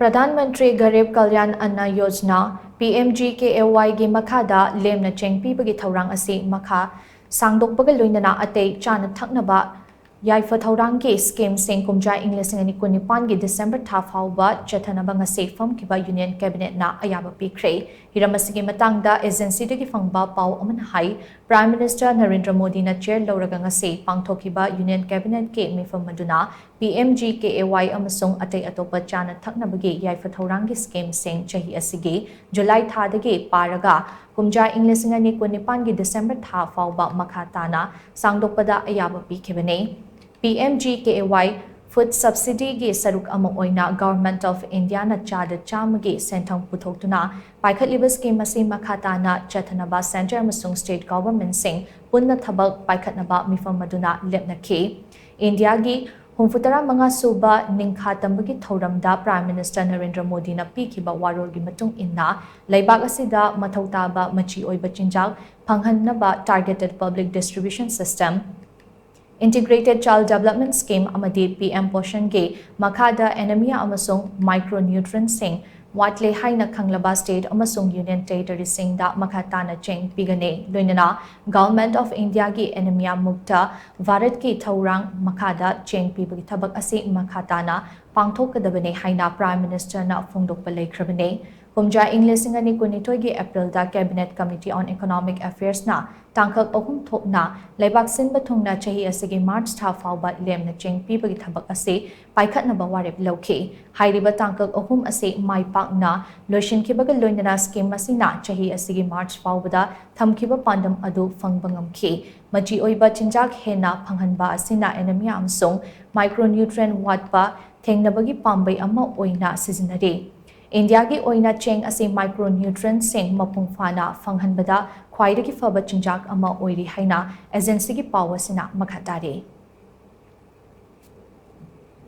Pradhan Mantri Garib Kalyan Anna Yojana Pmgkay gi makhada Lemna Cheng Pibagi Thourang asi makha Sangdoklagani loinana atei chana thaknaba Yaifa Thourang ki scheme sing kumja English ngani kunipan gi December tha Phaoba chathanaba ngasi phamkhiba Union Cabinet na ayaba pikhre hiramasigi matangda agency dagi fangba pau aman hai Prime Minister Narendra Modi na chair lauraga ngasi pangthokhiba Union Cabinet ke mifam maduna Pmgkay amasung atei atopa chana thaknabagi Yaifa Thourang gi scheme sing chahi asigi July tha dagi paraga kumja English ngani kunipan gi December tha Phaoba makhatana Sangdoklagani ayaba pikhre Pmgkay food subsidy gi saruk ama oina Government of India na chada chamagi senthang puthokuna paikhatliba scheme asi makhatana chathanaba center amasung state government sing punna thabak paikhatnaba mifam maduna lepnakhe India gi humfutara manga suba ningkhatambagi thoramda Prime Minister Narendra Modi na pikhiba warol gi matung inna laibak asida mathautaba machi oiba chinjak phanghanaba targeted public distribution system Integrated Child Development Scheme amadi PM Poshan ge makhada anemia amasung micronutrient sing watle haina khanglaba state amasung union territory sing da makhatana Cheng Pibagi loinana Government of India gi anemia mukta Bharat ki Thourang makhada Cheng Pibagi thabak asi makhatana pangthokadabane haina Prime Minister na phongdokpa leikrabane kumja English ngani kunitoi gi April da Cabinet Committee on Economic Affairs na tangkak ahum thokna laibak sin bathungna chahi asigi March tha Phaoba Lemna Cheng Pibagi thabak ase paikhatnaba warep lokhe hairiba tangkak ahum ase maipakna loishinkhibaga loinana scheme masina chahi asigi March Phaobada thamkhiba pandam adu phangbangamkhe maji oiba chinjak hena phanghanba asina anemia amsung micronutrient watpa thengnabagi pambai ama oina sizinare India gi oina cheng ase micronutrient sing mapung fana phanghanbada khwaidagi phaba chinjak ama oiri haina agency gi pawasina makhatare